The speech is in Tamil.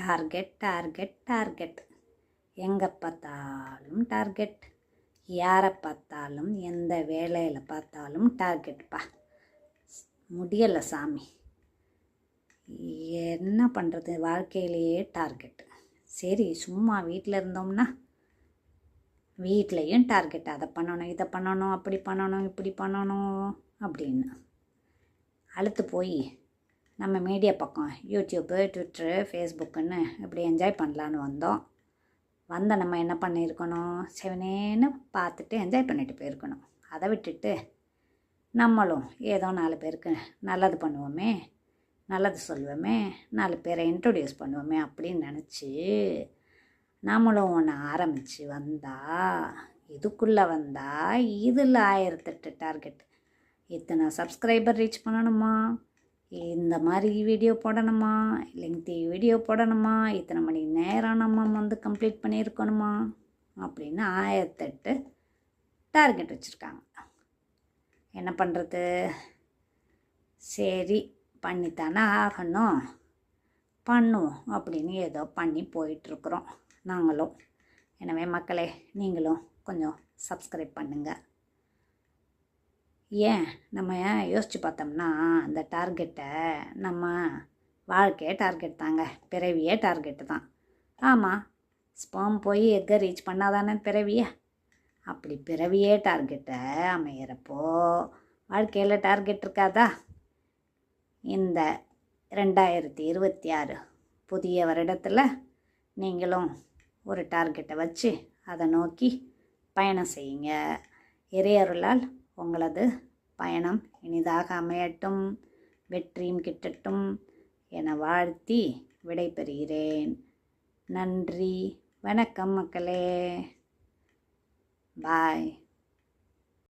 டார்கெட் டார்கெட் டார்கெட் எங்கே பார்த்தாலும் டார்கெட், யாரை பார்த்தாலும் எந்த வேலையில் பார்த்தாலும் டார்கெட்ப்பா. முடியலை சாமி, என்ன பண்ணுறது, வாழ்க்கையிலேயே டார்கெட்டு. சரி சும்மா வீட்டில் இருந்தோம்னா வீட்லேயும் டார்கெட், அதை பண்ணணும் இதை பண்ணணும் அப்படி பண்ணணும் இப்படி பண்ணணும் அப்படின்னு அழுத்து போய் நம்ம மீடியா பக்கம் யூடியூப்பு ட்விட்டரு ஃபேஸ்புக்குன்னு இப்படி என்ஜாய் பண்ணலான்னு வந்த நம்ம என்ன பண்ணியிருக்கணும், செவனேன்னு பார்த்துட்டு என்ஜாய் பண்ணிட்டு போயிருக்கணும். அதை விட்டுட்டு நம்மளும் ஏதோ 4 பேருக்கு நல்லது பண்ணுவோமே, நல்லது சொல்லுவோமே, 4 பேரை இன்ட்ரொடியூஸ் பண்ணுவோமே அப்படின்னு நினச்சி நம்மளும் ஒன்று ஆரம்பித்து இதுக்குள்ளே வந்தால் இதில் 1008 டார்கெட். இத்தனை சப்ஸ்கிரைபர் ரீச் பண்ணணுமா, இந்த மாதிரி வீடியோ போடணுமா, லெங்க்தி வீடியோ போடணுமா, இத்தனை மணி நேரம் நம்ம கம்ப்ளீட் பண்ணியிருக்கணுமா அப்படின்னு 1008 டார்கெட் வச்சுருக்காங்க. என்ன பண்ணுறது, சரி பண்ணித்தானே ஆகணும், பண்ணுவோம் அப்படின்னு ஏதோ பண்ணி போயிட்டுருக்குறோம் நாங்களும். எனவே மக்களே, நீங்களும் கொஞ்சம் சப்ஸ்கிரைப் பண்ணுங்கள். ஏன் நம்ம யோசித்து பார்த்தோம்னா அந்த டார்கெட்டை நம்ம வாழ்க்கையே டார்கெட் தாங்க, பிறவியே டார்கெட்டு தான். ஆமாம், ஸ்பெர்ம் போய் எக்கை ரீச் பண்ணாதானே பிறவியே. அப்படி பிறவியே டார்கெட்டை அமையிறப்போ வாழ்க்கையில் டார்கெட் இருக்காதா? இந்த 2026 புதிய வருடத்தில் நீங்களும் ஒரு டார்கெட்டை வச்சு அதை நோக்கி பயணம் செய்யுங்க. இறையருளால் உங்களது பயணம் இனிதாக அமையட்டும், வெற்றியும் கிட்டட்டும் என வாழ்த்தி விடைபெறுகிறேன். நன்றி, வணக்கம் மக்களே, பாய்.